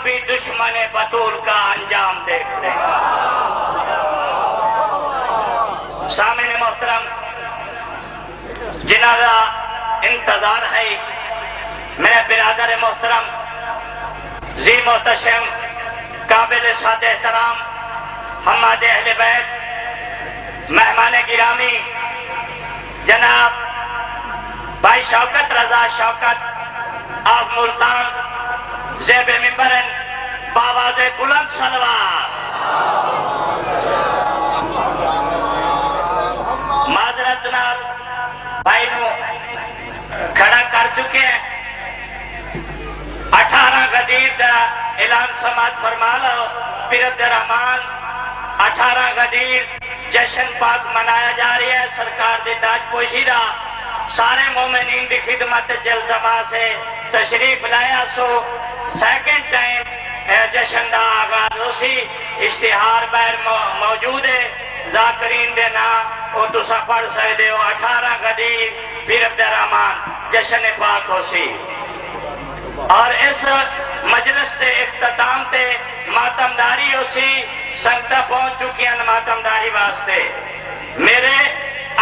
بھی دشمن بطول کا انجام دیکھ لیں۔ سامعین محترم، جنازہ انتظار ہے۔ میرے برادر محترم، ذی محتشم، قابل سعد احترام، حماد اہل بیت، مہمان گرامی جناب بھائی شوکت رضا شوکت آف ملتان زیب ممبرن باواز بلند سلوات معذرت نال بھائی نو کھڑا کر چکے ہیں۔ 18 غدیر دا اعلان سماعت فرما لو۔ پیر رحمان 18 غدیر جشن پاک منایا جا رہی ہے۔ سرکار دی تاج پوشی دا سارے مومنین دی خدمت جلدما سے تشریف لایا سو سیکنڈ ٹائم جشن دا آغاز اسی اشتہار بیر موجود ہے۔ ذاکرین دے نام او تسا پڑھ سکتے ہو۔ 18 غدیر پیر عبدالرحمان جشن پاک ہو سی، اور اس مجلس تے اختتام تے ماتمداری ہو سی۔ سنگتہ پہنچ چکی ہیں ماتمداری واسطے۔ میرے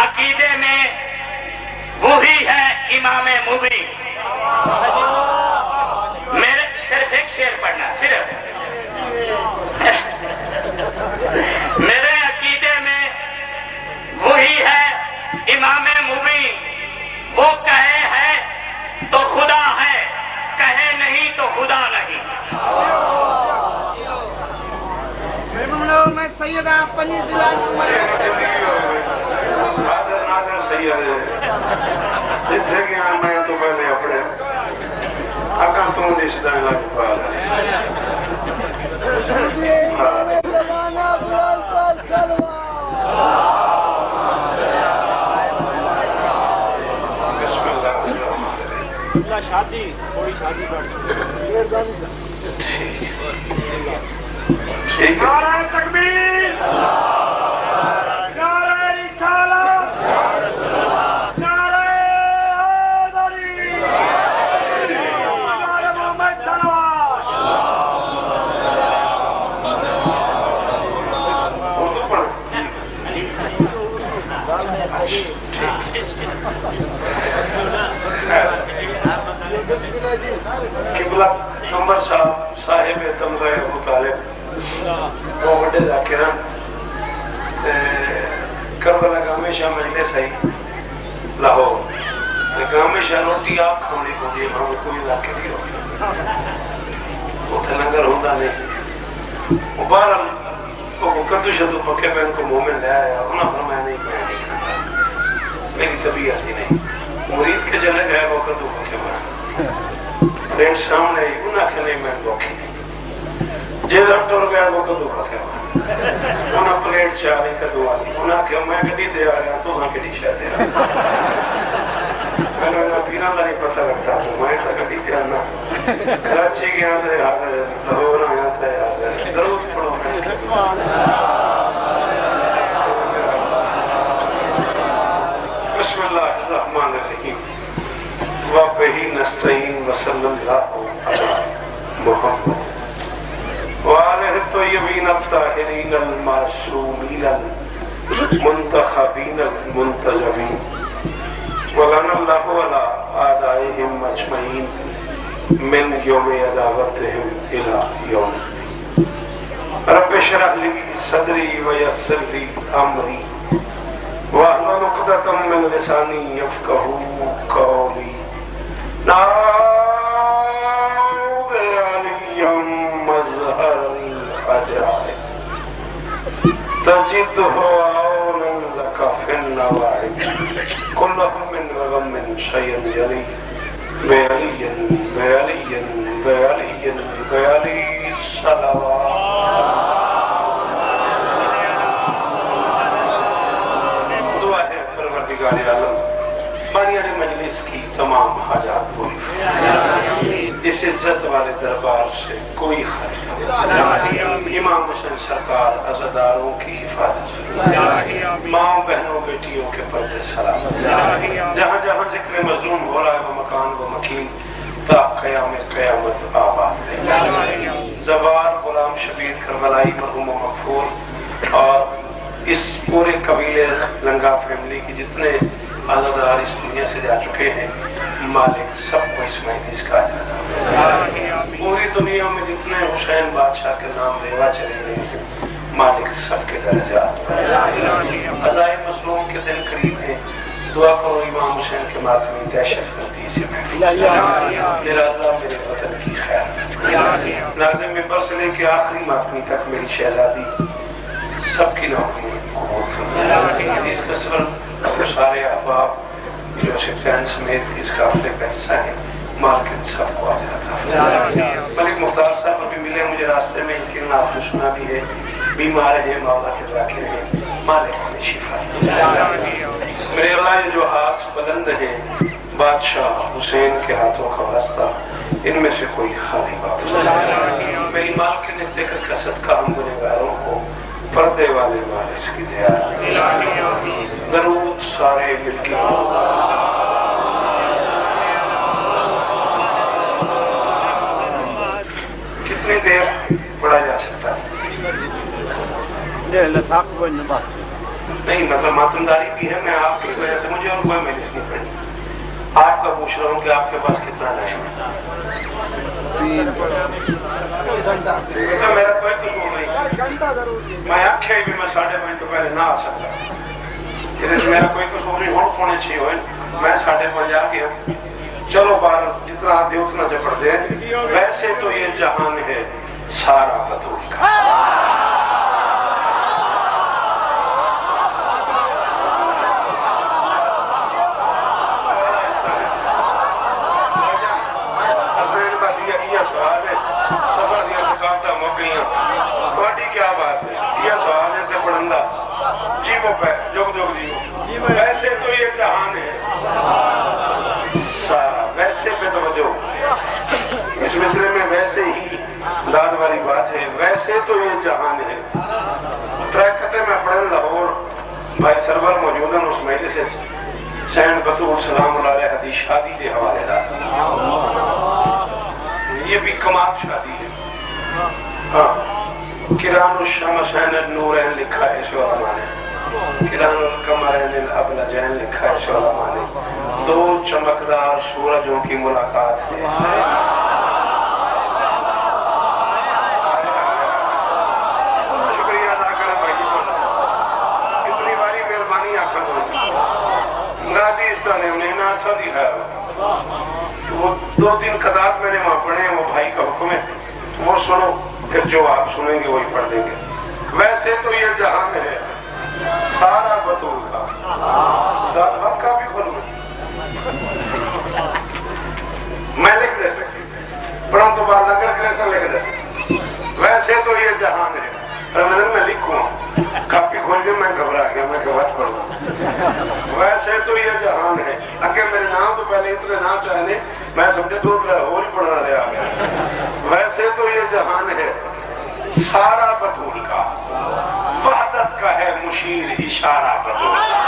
عقیدے میں وہی ہے امام مبین۔ میرے صرف ایک شعر پڑھنا، صرف میرے عقیدے میں وہی ہے امام مبین۔ وہ کہے ہے تو خدا ہے، کہے نہیں تو خدا نہیں۔ میں سید اپنی دلان ناظر سید جتھے گیا میں تو پہلے اپنے اکاں تو اس دائیں لگ پال شادی کوئی شادی نعرہ تکبیر، نعرہ رسالت، نعرہ حیدری، نعرہ محمد صلوات۔ قبلہ نمبر صاحب تمغہ ابو طالب وہ وڈے ذاکران کربلا گامے شاہ مجلس ہے لاہور گامے شاہ روٹی آپ کھوڑی کو دی ہم کوئی ذاکر ہی روٹی اتھے لنگر ہوتا نہیں۔ مبارم وہ کدو شدو پکے پہ ان کو مومن لے آیا، انہاں فرمایا نہیں کھایا، میری طبیعت ہی نہیں۔ مرید کے چلے گئے وہ کدو پکے پہ رین سامنے انہاں کے نہیں میں بوکی جے ڈاکٹر گیا وہ کدو پکے پہ انہاں پلیٹ چاہے کدو آئی، انہاں کہ میں کدی دے آیا تو ہاں کدی شاہ دے آیا۔ میں نے انہاں پیران نہیں پتہ لگتا تو میں تا کدی دے آنا کراچی گیا تھے آگر لاہور آیا تھے آگر درود پڑھو میں بسم اللہ الرحمن الرحیم وَبِهِ نَسْتَعِينُ وَصَلَّى اللَّهُ عَلَى مُحَمَّدٍ وَآلِهِ الطَّيِّبِينَ الطَّاهِرِينَ الْمَعْصُومِينَ الْمُنْتَخَبِينَ الْمُنْتَجَبِينَ وَلَنَا اللَّهُ عَلَىٰ أَعْدَائِهِمْ أَجْمَعِينَ مِنْ يَوْمِ عَدَاوَتِهِمْ إِلَىٰ يَوْمِ رَبِّ اشْرَحْ لِي صَدْرِي وَيَسِّرْ لِي أَمْرِي واحلل عقدة من لساني يفقهوا قولي نعوذ عليا مظهر العجائب تجده عونا لك في النواعب كلهم من غم شيء يلي بيلي بيلي بيلي بيلي صلوات بانی مجلس کی تمام حاجات پوری، اس عزت والے دربار سے کوئی خرچ نہیں۔ امام حسین سرکار عزاداروں کی حفاظت، ماں بہنوں بیٹیوں کے پردے سلامت، جہاں جہاں ذکر مظلوم ہو رہا ہے وہ مکان و مکین تا قیام قیامت آباد ہے۔ کربلائی مرحوم مغفور اور اس پورے قبیلے لنگا فیملی کی جتنے عزادار اس دنیا سے جا چکے ہیں، مالک سب کو اسماعیل اس کا پوری دنیا میں جتنے حسین بادشاہ کے نام لیوا چلے گئے ہیں، مالک سب کے درجات عزائے مظلوم کے دن قریب ہیں، دعا کرو امام حسین کے ماتمی دہشت گردی سے میرا اللہ میرے وطن کی خیر ناظم ممبر سے لے کے آخری ماتمی تک میری شہزادی سب کی نوکری قبول فرمائے۔ عزیز کثر سارے احباب جو شفزین سمیت اس قافلے کا حصہ ہیں، مالک سب کو اجر عطا فرمائے۔ ملک مختار صاحب ابھی ملے مجھے راستے میں، ان کے آپ نے سنا بھی ہے، بیمار ہیں، مولا کے ذاکر ہیں، مالک ہمیں شفا میرے اللہ یہ جو ہاتھ بلند ہیں بادشاہ حسین کے ہاتھوں کا واسطہ ان میں سے کوئی خالی واپس میری مالک نے ذکر کا صدقہ ہم گنہگاروں کو پردے والے وارث کی زیارت درود سارے مل کے کتنی دیر پڑھا جا سکتا ہے؟ نہیں مطلب ماتمداری بھی ہے، میں آپ کی وجہ سے مجھے اور کوئی محنت نہیں پڑی، آپ کا پوچھ رہا ہوں کہ آپ کے پاس کتنا ٹائم ہے؟ میرا کوئی قصور نہیں، میں آکھے بھی میں 5:30 تو پہلے نہ آ سکتا، میرا کوئی قصور نہیں، ہوڑ پونے 6 ہوئے میں 5:30 آ گیا، چلو بار جتنا آدھے اتنا چپڑ دے، ویسے تو یہ جہان ہے سارا بطول کا۔ کیا بات ہے، یہ سوال ہے کہ پڑھندا جیو پہ جگ جگ جیو، ویسے تو یہ جہان ہے سارا، ویسے پہ توجہ اس مصرے میں ویسے ہی داد والی بات ہے، ویسے تو یہ جہان ہے۔ ترکتے میں پڑھن لاہور بھائی سرور موجود ہیں اس مجلس سے سین بطول سلام علیہ حدیث شادی کے حوالے دا، یہ بھی کمال شادی ہے۔ ہاں کران الشمسین النورین لکھا ہے اس علماء نے، کران القمرین الابلجین لکھا ہے اس علماء نے، دو چمکدار سورجوں کی ملاقات ہے۔ شکریہ ادا کریں بھائی اتنی باری مہربانی آپ کا غازی اس طرح نے انہیں نہ اچھا دکھایا، وہ 2-3 قطعات میں نے وہاں پڑھے ہیں، وہ بھائی کا حکم ہے وہ سنو، پھر جو آپ سنیں گے وہی پڑھ دیں گے۔ ویسے تو یہ جہان ہے سارا بطول کا، ذات حق کا بھی خلو میں لکھ دے سکتی، پڑھوں تو بار لگر کریسا لکھ دے سکتی۔ ویسے تو یہ جہان ہے، رمضان میں لکھوں کاپی کھول کے میں گھبرا گیا، میں گھبراہٹ پڑھ رہا۔ ویسے تو یہ جہان ہے، اگر میرے نام تو پہلے اتنے نام چاہنے میں سمجھے 2 اور ہی پڑھنا رہا گیا۔ ویسے تو یہ جہان ہے سارا بطول کا، وحدت کا ہے مشیر اشارہ بطول کا۔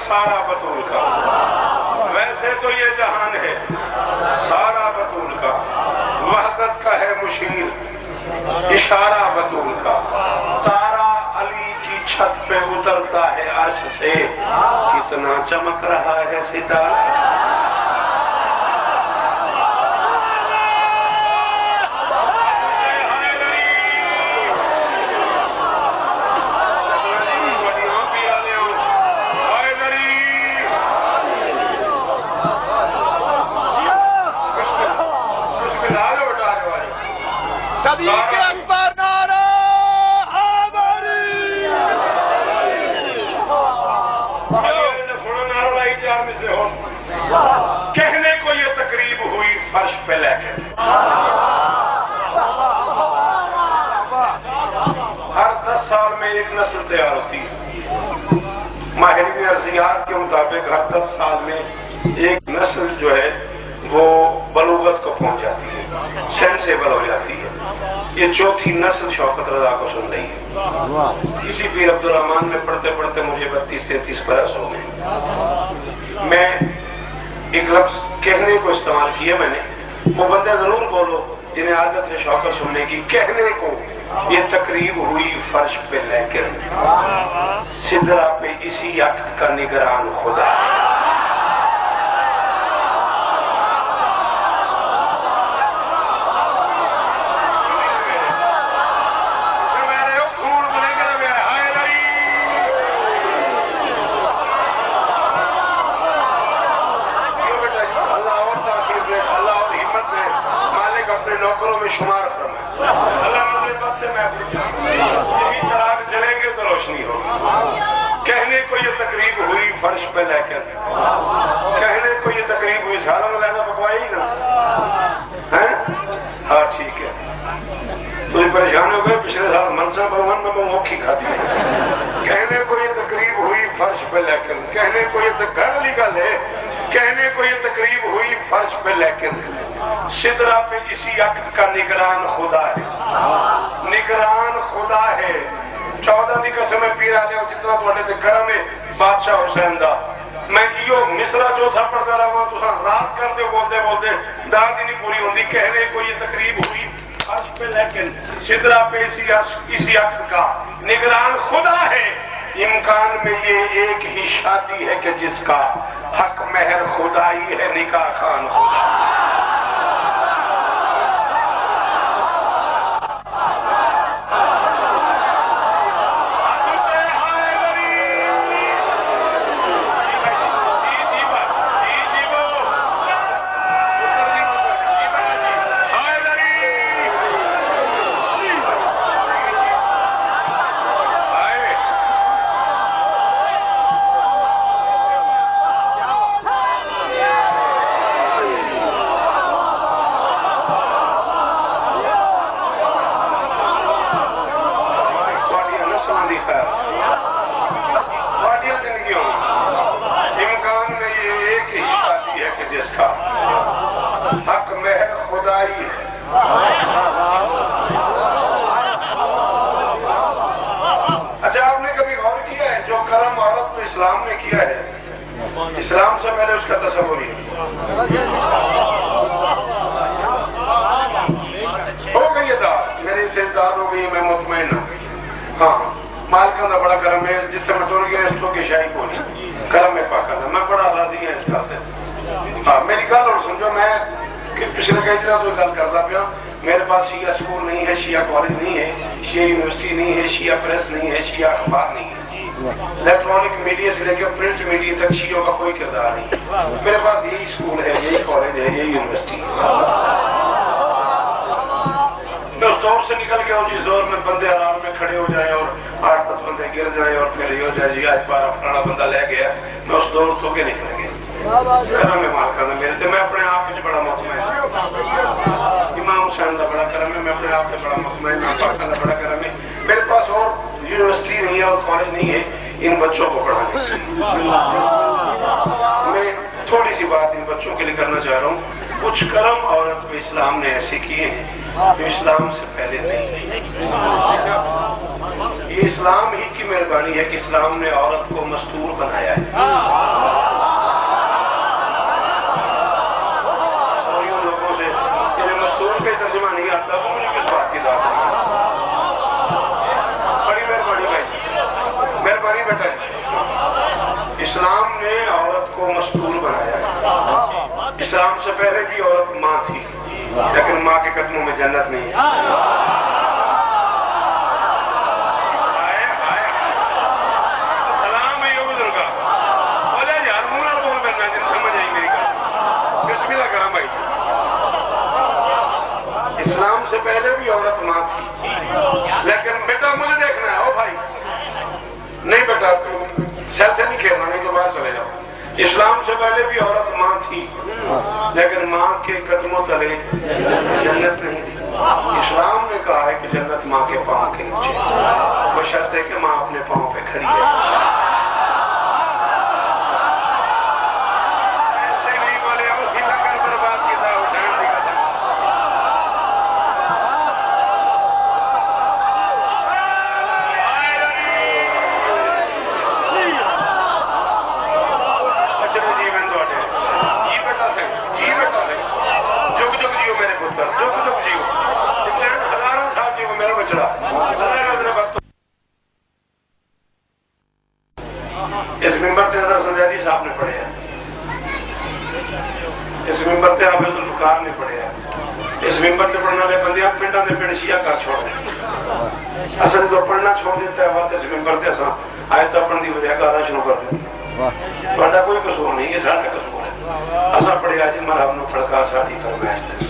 سارا بطول کا، ویسے تو یہ جہان ہے سارا بطول کا، وحدت کا ہے مشیر اشارہ بطول کا، تارا علی کی چھت پہ اترتا ہے عرش سے، کتنا چمک رہا ہے ستارہ۔ کہنے کو یہ تقریب ہوئی فرش پہ لے کے، ہر 10 سال میں ایک نسل تیار ہوتی ہے، ماہرین ارضیات کے مطابق ہر 10 سال میں ایک نسل جو ہے وہ بلوغت کو پہنچ جاتی ہے، سینسیبل ہو جاتی ہے۔ یہ چوتھی نسل شوکت رضا کو سن رہی ہے۔ اسی پیر عبدالرحمان میں پڑھتے پڑھتے مجھے 32-33 برس ہو گئے۔ میں ایک لفظ کہنے کو استعمال کیا میں نے، وہ بندے ضرور بولو جنہیں عادت ہے شوکت سننے کی، کہنے کو یہ تقریب ہوئی فرش پہ، لیکن سدرا پہ اسی عقد کا نگران خدا ہے۔ نوکروں میں شمار فرمائے اللہ مغربت سے محفوظ یہی چراغ جلیں گے تو روشنی ہوگی۔ کہنے کو یہ تقریب ہوئی فرش پہ لے کر، کہنے کو یہ تقریب ہوئی سالوں میں لہذا پکوائی نا، ہاں ٹھیک ہے، تجھے پریشان ہو گئے پچھلے سال منسا بھون میں وہ موکھی کھاتی ہے۔ کہنے کو یہ تقریب ہوئی فرش پہ لے کر، کہنے کو یہ گھر والی گل ہے، کہنے کو یہ تقریب ہوئی فرش پہ لے کر سدرا پہ اسی عقد کا نگران خدا ہے، نگران خدا ہے۔ 14 دی قسم پیر آلے جتنا تھوڑے تے کرم ہے بادشاہ حسین دا، میں یہ مصرا جو تھا پڑھتا رہا تو رات کرتے بولتے بولتے دار دی نہیں پوری ہوندی۔ کہنے کو یہ تقریب ہوئی عرش پہ لیکن سدرا پہ اسی عقد کا نگران خدا ہے۔ امکان میں یہ ایک ہی شادی ہے کہ جس کا حق مہر خدائی ہے، نکاح خان خدا۔ حق مہر خدائی ہے۔ اچھا آپ نے کبھی غور کیا ہے جو کرم عورت کو اسلام نے کیا ہے، اسلام سے پہلے اس کا تصور ہی ہو گئی ہے دار، میری سے دار ہو گئی، میں مطمئن ہوں۔ ہاں مالکان کا بڑا کرم ہے، جس سے میں ٹور گیا اس کو کی شاہی کو نہیں کرم میں پاکا تھا، میں بڑا راضی ہے اس کا۔ ہاں میری گل اور سمجھو، میں پچھلے کئی دنوں تو گل کرتا پیا، میرے پاس شیعہ اسکول نہیں ہے، شیعہ کالج نہیں ہے، شیعہ یونیورسٹی نہیں ہے، شیعہ پریس نہیں ہے، شیعہ اخبار نہیں ہے، الیکٹرانک میڈیا سے لے کے پرنٹ میڈیا تک شیعوں کا کوئی کردار نہیں۔ میرے پاس یہی اسکول ہے، یہی کالج ہے، یہی یونیورسٹی ہے۔ میں اس دور سے نکل گیا ہوں جس دور میں بندے آرام میں کھڑے ہو جائیں اور 8-10 بندے گر جائیں اور پھر یہ ہو جائے جی آج بارہ فلانا بندہ لے گیا، میں اس دور تو کے نکل گیا۔ کرم ہے مالکان میرے تے، میں اپنے آپ کے بڑا مطمئن ہوں۔ امام حسین کا بڑا کرم ہے، میں اپنے آپ کے بڑا مطمئن ہوں۔ پاکستان کا بڑا کرم ہے، میرے پاس اور یونیورسٹی نہیں ہے اور کالج نہیں ہے ان بچوں کو پڑھانے کی۔ میں تھوڑی سی بات ان بچوں کے لیے کرنا چاہ رہا ہوں۔ کچھ کرم عورت کو اسلام نے ایسے کیے ہیں جو اسلام سے پہلے نہیں۔ یہ اسلام ہی کی مہربانی ہے کہ اسلام نے عورت کو مستور بنایا ہے۔ ترجمہ نہیں آتا وہ مجھے کس بات کی ذات ہے؟ بڑی مہربانی بھائی، مہربانی بیٹا، اسلام نے عورت کو مستور بنایا ہے۔ اسلام سے پہلے بھی عورت ماں تھی، لیکن ماں کے قدموں میں جنت نہیں ہے۔ سلام ہے یہ بزرگا، بولے یار منہ نہ بول کرنا جن سمجھ آئی میری گل، بسم اللہ کرام بھائی۔ اسلام سے پہلے بھی عورت ماں تھی، لیکن بیٹا مجھے دیکھنا ہے، او بھائی نہیں بیٹا سر سے نہیں کھیلنا، نہیں تو باہر چلے جاؤ۔ اسلام سے پہلے بھی عورت ماں تھی، لیکن ماں کے قدموں تلے جنت نہیں تھی۔ اسلام نے کہا ہے کہ جنت ماں کے پاؤں کے نیچے، بشرط ہے کہ ماں اپنے پاؤں پہ کھڑی ہے۔ اس ممبر پہ حضرت زیادی صاحب نے پڑھے ہیں، اس ممبر پہ حافظ الفقار نے پڑھے ہیں، اس ممبر پہ پڑھنے والے بندے پنڈا نے پنڈ شیعہ کر چھوڑ دیں، اصل تو پڑھنا چھوڑ دیتا ہے بات اس ممبر پہ اصل آیت پڑھنے کی وجہ گانا شروع کر دیں، پڑھنا کوئی قصور نہیں، یہ سارا قصور ہے، اصل پڑھے آج مرحب نو پھڑکا ساڑی فرمائش دیں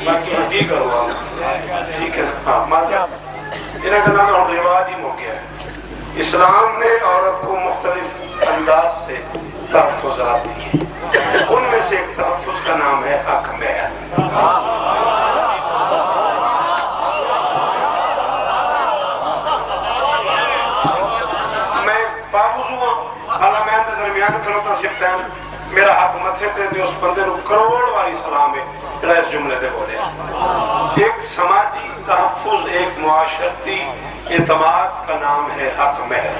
باقی کی کرو آپ ٹھیک ہے ہاں ماتا انہیں کا نام رواج ہی ہو گیا ہے۔ اسلام نے عورت کو مختلف انداز سے تحفظات دیے، ان میں سے ایک تحفظ کا نام ہے حق مہر۔ میں پابوز ہوا اللہ میں درمیان کروتا سکتا ہے میرا ہاتھ متھے تے دے اس بندے نو کروڑ والی سلام ہے جڑا اس جملے دے بولے ایک سماجی تحفظ، ایک معاشرتی اعتماد کا نام ہے حق مہر۔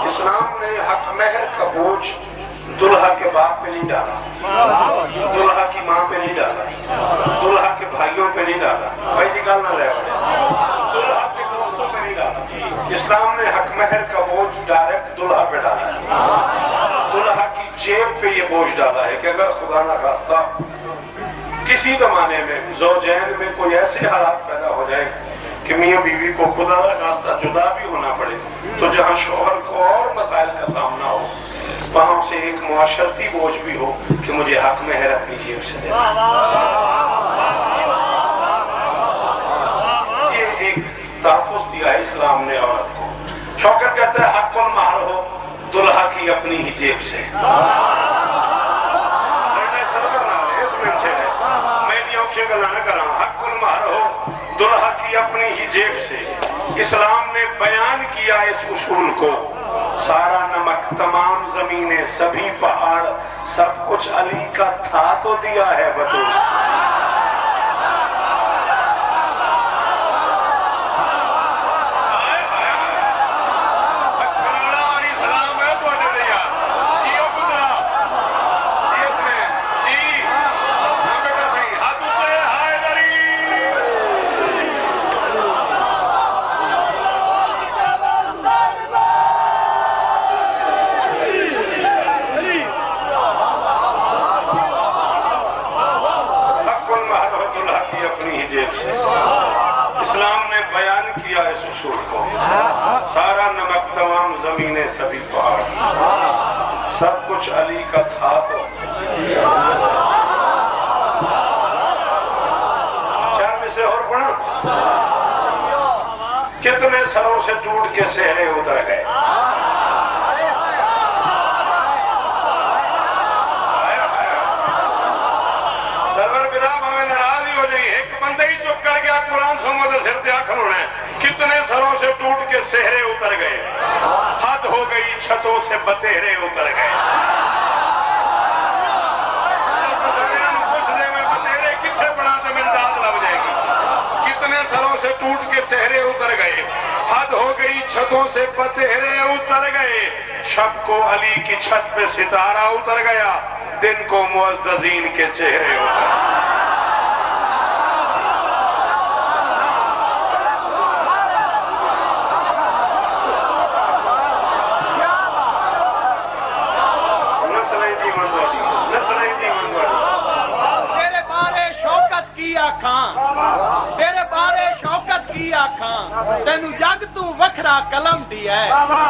اسلام نے حق مہر کا بوجھ دلہا کے باپ پہ نہیں ڈالا، دلہا کی ماں پہ نہیں ڈالا، دلہا کے بھائیوں پہ نہیں ڈالا، بھائی جی گل نہ لے دلہا کے دوستوں پہ نہیں ڈالا۔ اسلام نے حق مہر کا بوجھ ڈائریکٹ دلہا پہ ڈالا ہے، دلہا کی جیب پہ یہ بوجھ ڈالا ہے کہ اگر خدا نہ خواستہ کسی زمانے میں زوجین میں کوئی ایسے حالات پیدا ہو جائے کہ میاں بیوی کو خدا نہ خواستہ جدا بھی ہونا پڑے تو جہاں شوہر کو اور مسائل کا سامنا ہو وہاں سے ایک معاشرتی بوجھ بھی ہو کہ مجھے حق مہر اپنی جیب سے دینا۔ یہ ایک تحفظ دیا ہے اسلام نے عورت کو۔ شوکت کہتا ہے حق المہر ہو دلہا کی اپنی ہی جیب سے۔ حق المہر ہو دلہا کی اپنی ہی جیب سے۔ اسلام نے بیان کیا اس اصول کو، سارا نمک تمام زمینیں سبھی پہاڑ سب کچھ علی کا تھا تو دیا ہے بطول۔ اسلام نے بیان کیا اس اصول کو، سارا نمک تمام زمینیں سبھی پہاڑ سب کچھ علی کا تھا تو۔ چار میں سے اور پڑھا کتنے سروں سے ٹوٹ کے سہرے اتر گئے، قرآن سمجھ سر تے آنکھ ہونا ہے، کتنے سروں سے ٹوٹ کے سہرے اتر گئے، حد ہو گئی چھتوں سے بتیرے اتر گئے۔ پوچھنے میں بتیرے کتنے بنا تو میری داد لگ جائے گی۔ کتنے سروں سے ٹوٹ کے سہرے اتر گئے، حد ہو گئی چھتوں سے بتیرے اتر گئے۔ شب کو علی کی چھت پہ ستارہ اتر گیا، دن کو معززین کے چہرے اتر گئے۔ تیرے بارے شوکت کی آکھاں تینو جگ تو وکھرا قلم دی ہے،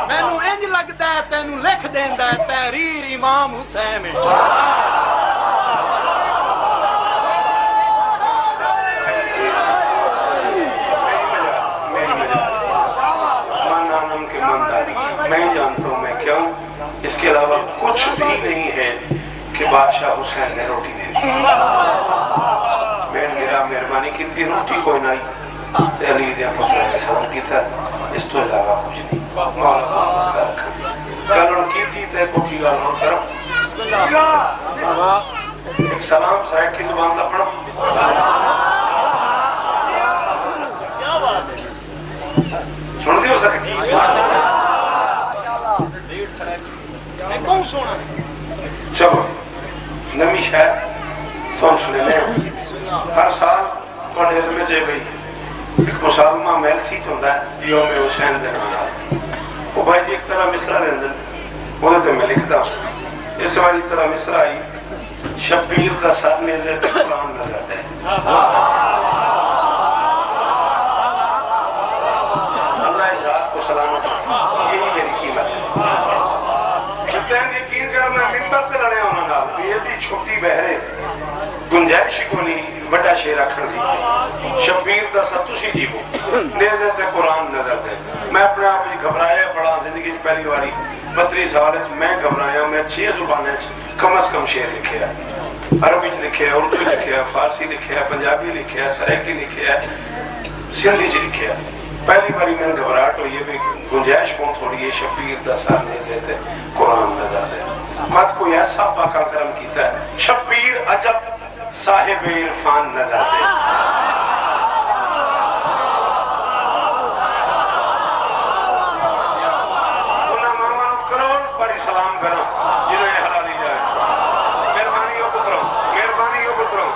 مینوں انج لگدا ہے تینو لکھ دیندا ہے تحریر امام حسین۔ میں جانتا ہوں میں کیا ہوں، اس کے علاوہ کچھ بھی نہیں ہے کہ بادشاہ حسین نے روٹی دے دی۔ میں میرا مہربانی کی تھی روٹی کوئی نہیں، علی دیا پتر کے ساتھ کی تھا، اس تو علاوہ کچھ نہیں۔ مولا کو مسکر کر گلن کی تھی تے کوٹی گلن کرم ایک سلام صاحب کی زبان کا پڑھو۔ سن دیو سر کی چلو نمی شاید تو سنے لیں ہر سال پڑھے علم جے بھئی ایک مسالمہ میلسی ہوتا ہے یوم حسین دے نال وہ بھائی جی ایک طرح مصرا رہندے وہ تے میں لکھدا اس والی طرح مصرا آئی شبیر کا سر نیزے تے قرآن لگاتے ہیں اللہ اس رات کو سلامت یہی میری قیمت ہے چھتین یقین کر میں ممبر تے لڑے ہونا نال یہ دی چھوٹی بہرے گنجائش کو نہیں بڑا شیر رکھن دی شبیر دا سب تسی جیو نیزے تے قرآن نظر دے میں اپنے آپ ہی گھبرایا پڑا زندگی پہلی باری 32 سال میں گھبرایا میں 6 زبانیں کم از کم شیر لکھے ہیں عربی لکھے ہیں اردو لکھے ہیں فارسی لکھے ہیں پنجابی لکھے ہیں سرائکی لکھے ہیں سندھی لکھے ہیں پہلی باری میں گھبراہٹ ہوئی ہے بھی گنجائش کون تھوڑی ہے شبیر دا سر نیزے تے قرآن نظر دے مت کوئی ایسا پاکا کرم کیتا ہے شبیر عجب صاحب عرفان نظر دے انہاں مامانو کروڑ پڑی سلام کرا جنہوں نے حلالی جائے مہربانی ہو پتروں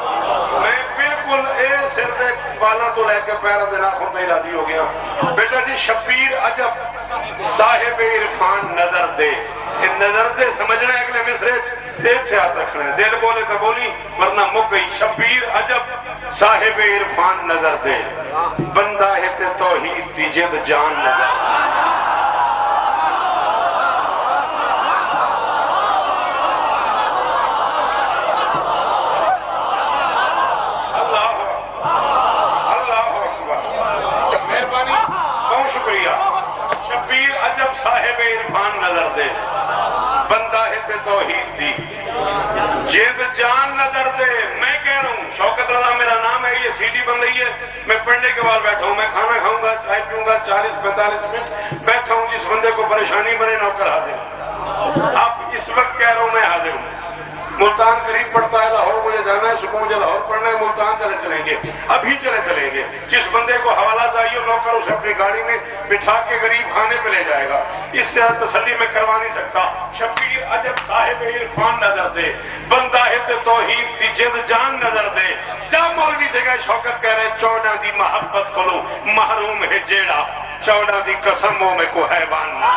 میں بالکل اے سر دے بالا تو لے کے پیرا دے ناخن پہ راضی ہو گیا بیٹا جی شبیر عجب صاحب عرفان نظر دے نظر دے سمجھنا ہے اگلے مصرے دل سے ہاتھ رکھنا ہے دل بولے تو بولی ورنہ مک گئی شبیر عجب صاحب عرفان نظر دے بندہ ہے تے توحید دی جد جان نظر اللہ اکبر مہربانی بہت شکریہ شبیر عجب صاحب عرفان نظر دے بندہ ہے تے توحید دی جد جان نظر دے میں کہہ رہا ہوں شوکت رضا میرا نام ہے یہ سی ڈی بن رہی ہے میں پڑھنے کے بعد بیٹھا ہوں میں کھانا کھاؤں گا چائے پیوں گا 40-45 منٹ بیٹھا ہوں جس بندے کو پریشانی بنے نوکر حاضر اب اس وقت کہہ رہا ہوں میں حاضر ہوں ملتان قریب پڑتا ہے لاہور مجھے جانا ہے صبح مجھے لاہور پڑھنا ہے ملتان چلیں گے ابھی چلیں گے جس بندے کو حوالہ چاہیے نوکر اسے اپنی گاڑی میں بٹھا کے غریب کھانے پہ لے جائے گا اس سے تسلی میں کروا نہیں سکتا شبیر عجب صاحب عرفان نظر دے بندہ ہے تے توحید دی جد جان نظر دے جا مولوی سے گئے شوکت کہہ رہے 14 دی محبت کلو محروم ہے جیڑا 14 دی قسموں میں کو حیوان نہ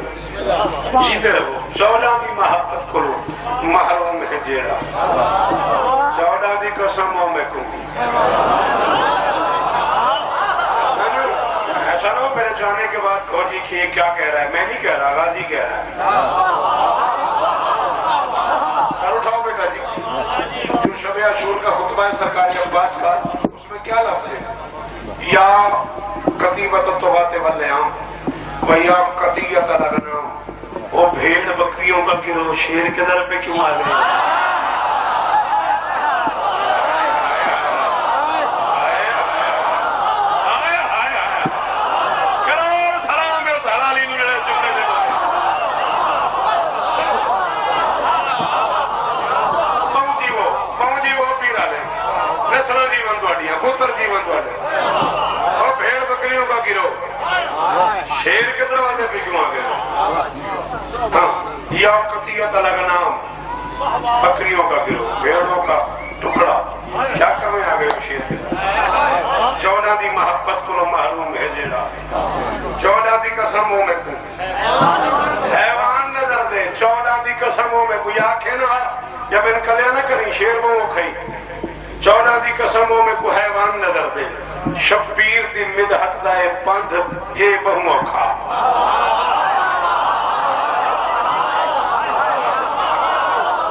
جیتے رہو 14 دی محبت کرو محروم ہے جیڑا 14 دی قسموں میں کو ایسا نہ ہو میرے جانے کے بعد کہو جی کہ یہ کیا کہہ رہا ہے میں نہیں کہہ رہا غازی کہہ رہا ہے سر اٹھاؤ بیٹا جی جو شب عاشور کا خطبہ ہے سرکار عباس کا اس میں کیا لفظ ہے یا قطیبت الطبات واللیام ویا قطیت لگنا وہ بھیڑ بکریوں کا گروہ شیر کے در پہ کیوں آ گئے شیر کے دروازے پہ کیوں آ گئے یا قطیعت لگنا بکریوں کا گروہ بھیڑوں کا ٹکڑا کیا کرنے آ گئے شیر کے 14 دی محبت کو محروم ہے جیڑا 14 دی قسموں میں کو حیوان نظر دے 14 دی قسموں میں کوئی آنکھیں نہ یا بن کلیا نہ کریں شیر وہ کھئی 14 دی قسموں میں کو حیوان نظر دے شبیر دی مدحت دائے پندھ یہ بہمو کھا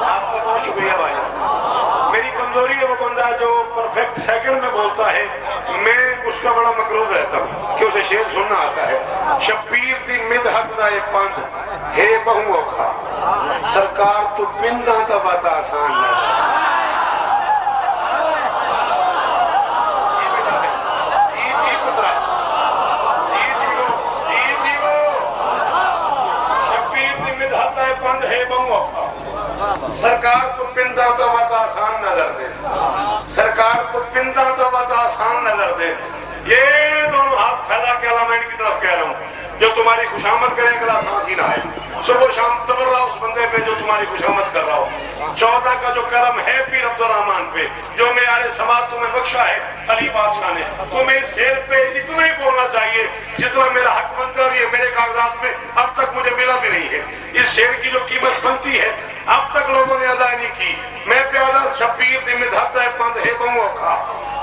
آپ کو بہت شکریہ بھائی میری کمزوری ہے وہ بندہ جو پرفیکٹ سیکنڈ میں بولتا ہے میں اس اس کا بڑا مقروض رہتا ہوں کہ اسے شعر سننا آتا ہے. شبیر دی مدحت دا یہ پند ہے بہو اوکھا سرکار تو پندا تا بات آسان ہے. سرکار کو پندا تو بات آسان نظر دے, سرکار کو پندا تو بات آسان نظر دے. یہ دونوں ہاتھ پھیلا کے اللہ میں ان کی طرف کہہ رہا ہوں جو تمہاری خوشامد کرے گا آسان ہی نہ ہے. صبح شام تبرہ اس بندے پہ جو تمہاری خوشامد کر رہا ہو. 14 کا جو کرم ہے پیر عبدالرحمان پہ جو معیار سماعت تمہیں بخشا ہے علی بادشاہ نے, تمہیں شیر پہ اتنا ہی بولنا چاہیے جتنا میرا حق بنتا ہے. یہ میرے کاغذات میں اب تک مجھے ملا بھی نہیں ہے. اس شیر کی جو قیمت بنتی ہے اب تک لوگوں نے ادا نہیں کی. میں پیارا شبیر دی مدحت ہے پند ہے بہو اوکھا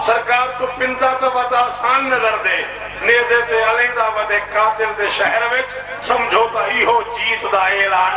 سرکار تو پندا تو بات آسان نظر دے. نیزے تے علیحدہ ودے قاتل دے شہر وچ سمجھوتا ہی ہو جیت دا اعلان.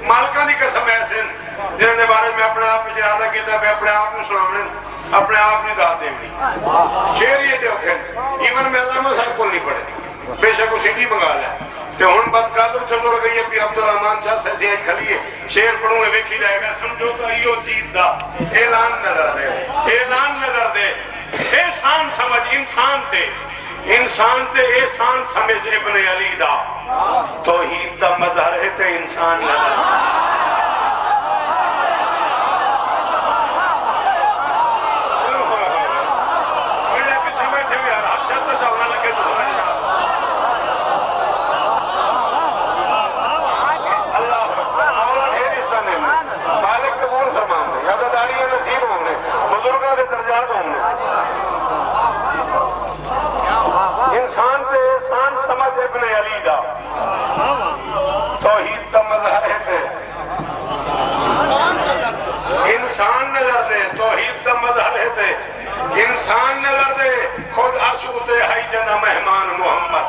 مالکاں دی قسم ایسے جنہوں نے بارے میں اپنے آپ میں ارادہ کیتا ہے اپنے آپ میں سنانے اپنے آپ میں داد دیں گی. شیر یہ جو کہ ایون میں علامہ صاحب کو نہیں پڑے بے شک وہ سیٹی منگا لیا تو ہن بات کالو چلو گئی ہے پھر عبدالرحمان شاہ سے ایک کھلی ہے شیر پڑھوں گے ویکھی جائے گا سمجھو تو ایو جیت دا اعلان نظر دے. اعلان نظر دے. احسان سمجھ انسان تے احسان سمجھ ابن علی دا توحید دا مظہر ہے تے انسان نظر میرے پیچھے بیٹھے ہوئے یار ہاتھ چلتا چلنا لگے تو اللہ اولا ڈھیر اس نے مالک قبول فرمان دے یادداری نصیب ہوں نے بزرگاں دے درجات ہوں نے. انسان تے احسان سمجھ ابن علی دا توحید دا مظہر ہے تے انسان نظر دے. توحید دا مظہر ہے تے انسان نظر دے. خود عرش اتے ہائی جنا مہمان محمد.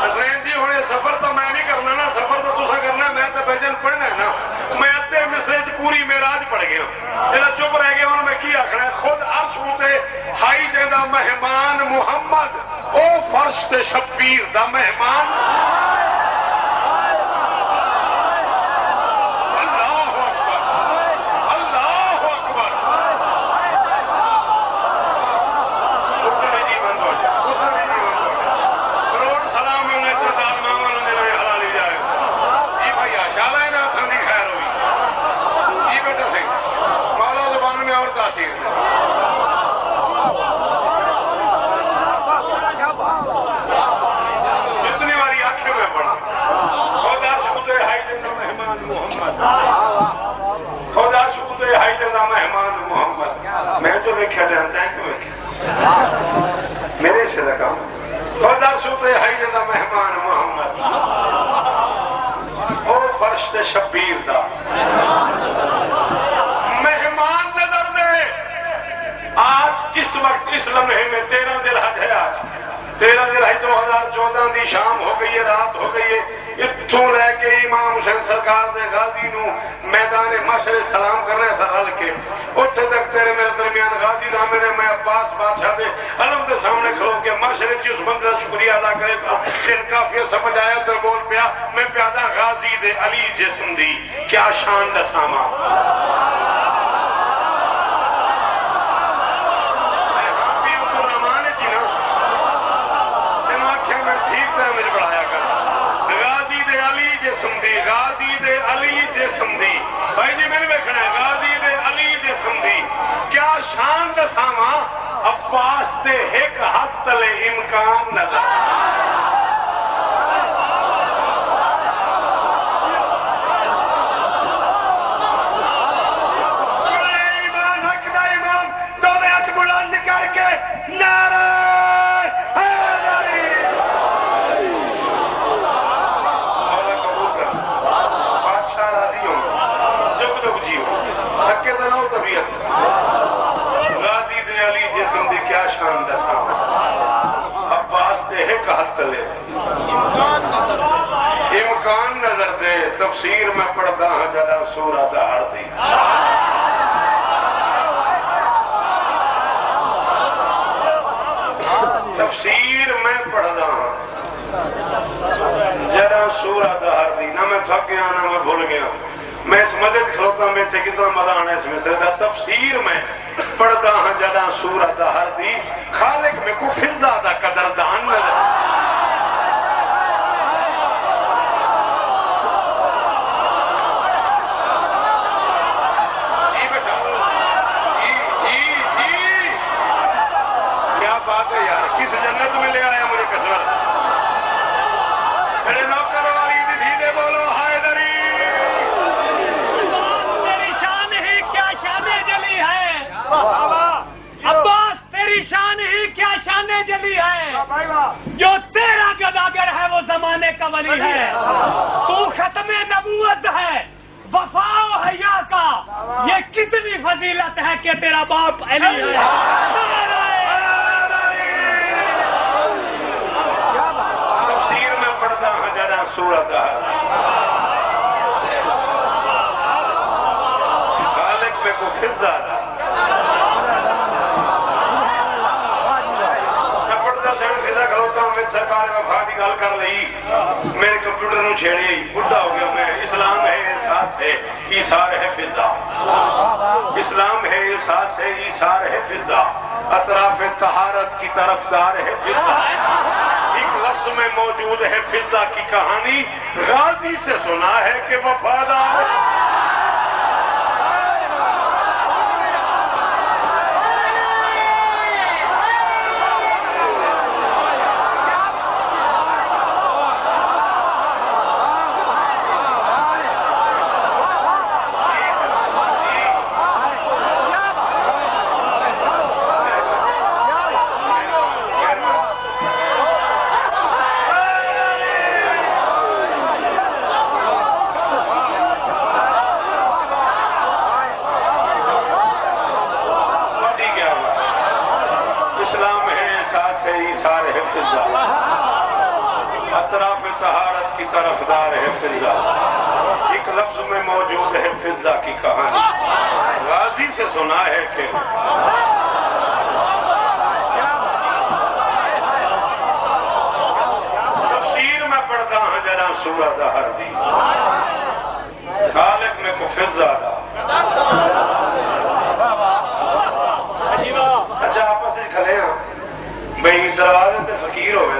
حسین جی ہونے سفر تو میں نہیں کرنا نا, سفر تو تسا کرنا, میں تو بھجن پڑھنا ہے نا. میں ادھے مصرے چ پوری معراج پڑھ گیا جڑا چپ رہ گیا میں کی آخنا ہے. خود عرش اتے ہائی جنا مہمان محمد او فرش تے شبیر دا مہمان. اللہ اکبر اللہ اکبر. اتنے جیون ہو جائے اتنے جیون ہو جائے کروڑ سلام انہیں تردار ماما نے حلالی جائے. جی بھائی شالا نہ سندھی خیر ہوئی. جی بیٹا سنگھ مولا زبان میں اور تاثیر جتنی باری آنکھیں میں پڑھا خدا شکتے ہائی جنہ مہمان محمد خدا شکتے ہائی جنہ مہمان محمد. میں جو لکھا جانتا ہے کیوں لکھا میرے سے لگا خدا شکتے ہائی جنہ مہمان محمد او فرش تے شبیر دا مہمان نظر دے. آج اس وقت اس لمحے میں 13 ذی الحج ہے. آج 13 ذی الحج 2014 دی شام ہو گئی ہے, رات ہو گئی ہے. اتھوں لے کے امام حسین سرکار دے غازی نو میدان محشر سلام کرنے سے رل کے اتھے تک تیرے میرے درمیان غازی نامے نے میں عباس بادشاہ دے علم دے سامنے کھلو کے محشر کی اس بندے کا شکریہ ادا کرے سا. پھر کافی سمجھ آیا تو بول پیا میں پیادہ غازی دے علی جسم دی کیا شان دساما. واسطے ایک ہاتھ تلے امکان نظر غازی دے علی جسم دی کیا شان دساں عباس دے ایک ہاتھ لے امکان نظر دے تفسیر میں پڑھدا ہاں جڑا سورہ دہر دی تفسیر میں پڑھدا ہاں جڑا سورہ دہر دی نہ میں تھک گیا نہ میں بھول گیا میں اس مدد کھلوتا میں تھے کتنا مزہ آنا اس میں سے تفسیر میں پڑھتا ہاں جدا سورہ دہر دی خالق میں کو فضا دا قدردان نظر کیا بات ہے یار کس جنت میں لے آیا مجھے کسر میرے نوکر والی دی دے بولو حیدری عباس تیری شان ہی کیا شان جلی ہے جو تیرا گداگر ہے وہ زمانے کا ولی ہے تو ختم نبوت ہے وفا و حیا کا یہ کتنی فضیلت ہے کہ تیرا باپ علی ہے تفسیر میں پڑھتا ہوں جرا سورہ دہر خالق میں کو فضا دا سرکار وفا کی گل کر لئی میرے کمپیوٹر نو چھیڑی بڑھا ہو گیا میں اسلام ہے احساس ہے ایثار ہے فضا اسلام ہے احساس ہے ایثار ہے فضا اطراف طہارت کی طرفدار ہے فضا ایک لفظ میں موجود ہے فضا کی کہانی غازی سے سنا ہے کہ وفادار اطراف طہارت کی طرفدار ہے فضا ایک لفظ میں موجود ہے فضا کی کہانی غازی سے سنا ہے کہ تفسیر میں پڑھتا ہوں جرا سورہ دہر دی خالق میں کو فضا دا اچھا آپس سے کھلے ہیں بھئی دروازے تے فقیر ہوئے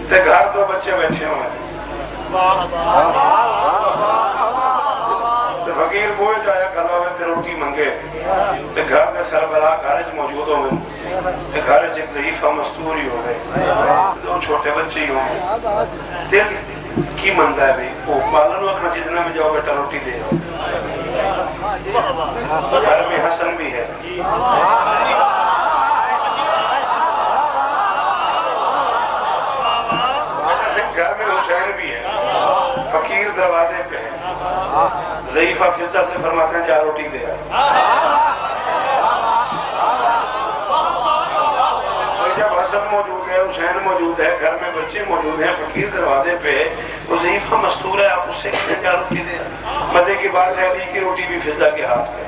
تے گھر دو بچے بیٹھے ہوئے تے فقیر بوئے جایا کھلا ہوئے تے روٹی منگے تے گھر میں سربراہ گھرج موجود ہوئے تے گھرج ایک ضعیفہ مستوری ہوئے دو چھوٹے بچے ہی ہوئے دل کی مندہ ہے بھی وہ بالن وقت مسجد میں جاؤ بیٹا روٹی دے گھر میں حسن بھی ہے گھر میں حسین بھی ہے فقیر دروازے پہ ہے ضعیفہ فضا سے فرماتے ہیں جا روٹی دے جب حسن موجود ہے حسین موجود ہے گھر میں بچے موجود ہیں فقیر دروازے پہ وہ ضعیفہ مستور ہے آپ اس سے جا روٹی دے مزے کی بات ہے علی کی روٹی بھی فضا کے ہاتھ پہ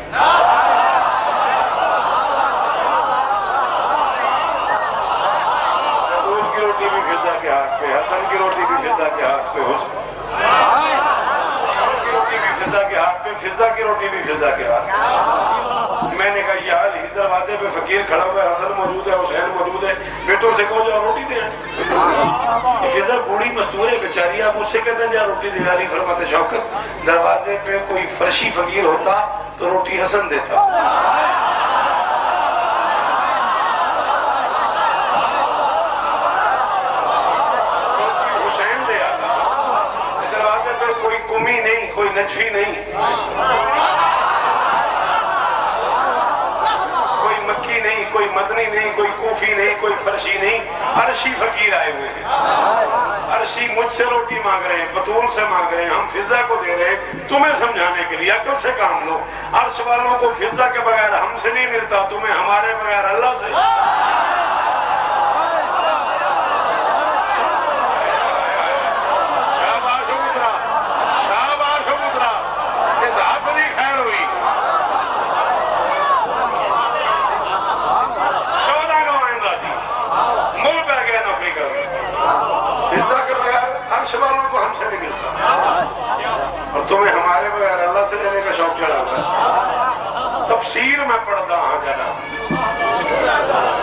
دودھ کی روٹی بھی فضا کے ہاتھ پہ حسن کی روٹی بھی فضا کے ہاتھ پہ حسن کی روٹی بھی فضا کے ہاتھ پہ فضا کی روٹی بھی فضا کے ہاتھ میں نے کہا یہ علی دروازے پہ فقیر کھڑا ہوا ہے حسن موجود ہے حسین موجود ہے بیٹوں سے کہو جا روٹی دیں فضا بوڑھی مستور ہے بیچاری آپ مجھ سے کہتے ہیں جا روٹی دے علی فرماتے شوکت دروازے پہ کوئی فرشی فقیر ہوتا تو روٹی حسن دیتا نہیں, کوئی کوفی نہیں, کوئی فرشی نہیں, عرشی فقیر آئے ہوئے ہیں. عرشی مجھ سے روٹی مانگ رہے ہیں, بطول سے مانگ رہے ہیں, ہم فضا کو دے رہے ہیں تمہیں سمجھانے کے لیے. عقل سے کام لو. عرش والوں کو فضا کے بغیر ہم سے نہیں ملتا, تمہیں ہمارے بغیر اللہ سے. والوں کو ہم سے نہیں ملتا, اور تمہیں ہمارے بغیر اللہ سے لینے کا شوق چڑھا ہوا ہے. تفسیر میں پڑھتا ہاں جنا,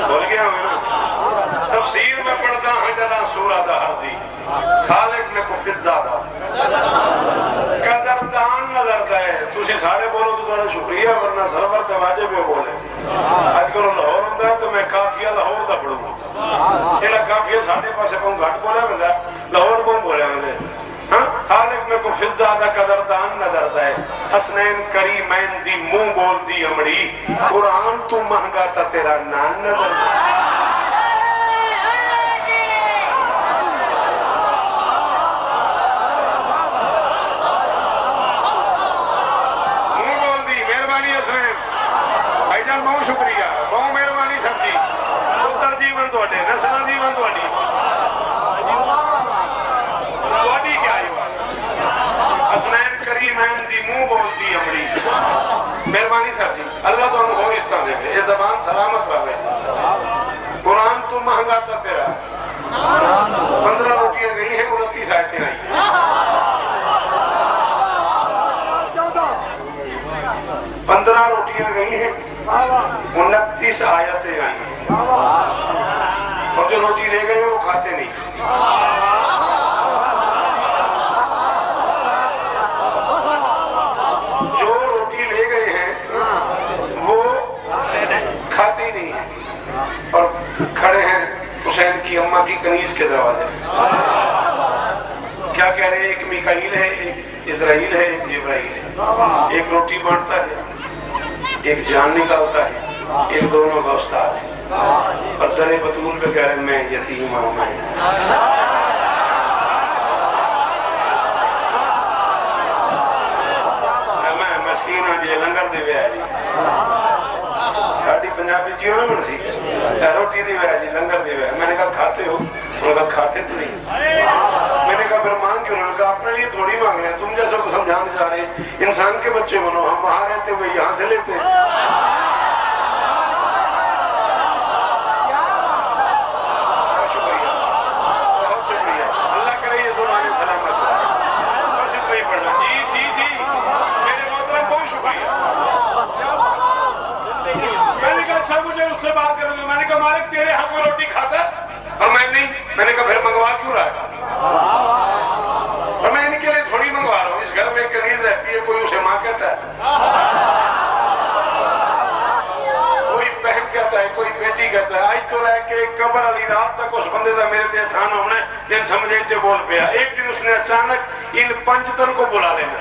بول گیا ہوں نا, تفسیر میں پڑھتا ہاں جنا سورہ دہر دی, خالق میں کو فضا دا قدردان نظر دے. تسی سارے بولو تو تھوڑا شکریہ, ورنہ سرور تے واجب ہے بولے. اج کل لاہور ہوندا ہے تو میں کافیہ لاہور دا پڑھوں گا. یہ کافیہ ساڈے پاسے کو گھٹ بولیا ہوندا, لاہور کو بولیا ہوندا. ہاں, خالق میں کو فضا دا قدردان نظر دے. حسنین کریمین دی منہ بول دی امڑی, قرآن تو مہنگا تا تیرا نان نظر دے. بہت شکریہ, بہت مہربانی سب جی. پتر جیون تھوڑے, نسل جیون تھوڑی, تھوڑی کیا حسنین کریمین دی منہ بولتی امڑی. مہربانی سب جی, اللہ تو ہم اور اس طرح دے گے, یہ زبان سلامت رہے. قرآن تو مہنگا تھا تیرا. 15 روٹیاں گئی ہیں, 29 آیتیں آئی. 15 روٹیاں گئی ہیں, 29 آیتیں آئی ہیں, اور جو روٹی لے گئے وہ کھاتے نہیں. جو روٹی لے گئے ہیں وہ کھاتے نہیں ہیں, اور کھڑے ہیں حسین کی اماں کی کنیز کے دروازے. کیا کہہ رہے ہیں, ایک میکائیل ہے, ایک اسرائیل ہے, ایک جبرائیل ہے. ایک روٹی بانٹتا ہے, ایک جان نکالتا ہے, ایک دونوں کا استاد ہے. اور در بطول پہ کہہ رہے ہیں میں یتیم ہوں. میں مسکین ہوں جی, لنگر دے وے جی. ساڑی پنجابی جیوں میں بڑھ سی روٹی دی وے جی, لنگر دے وے. میں نے کہا کھاتے ہو؟ انہوں نے کہا کھاتے تو نہیں. میں نے کہا پھر مانگ کیوں؟ انہوں نے کہا اپنے لیے تھوڑی مانگ رہے ہیں, تم جیسا کو سمجھانے چاہ رہے ہیں. انسان کے بچے بنو, ہم وہاں رہتے ہوئے یہاں سے لیتے ہیں. بہت شکریہ, بہت شکریہ. اللہ کرے یہ زبان سلامت ہے. بس اتنا ہی پڑھنا. جی جی جی, میرے محترم بہت شکریہ. میں نے کہا اچھا مجھے اس سے بات کریں گے. میں نے کہا مالک تیرے حق میں روٹی کھاتا ہے, اور میں نہیں. میں نے کہا پھر منگوا کیوں رہا ہے؟ اور میں ان کے لیے تھوڑی منگوا رہا ہوں. اس گھر میں ایک کنیز رہتی ہے, کوئی اسے ماں کہتا ہے, کوئی بہن کہتا ہے, کوئی بیٹی کہتا ہے. آج تو رہ کے قبر علی رات تک اس بندے کا میرے دے احسان ہونا ہے, دن سمجھے تے بول پیا. ایک دن اس نے اچانک ان 5 تن کو بلا لینا,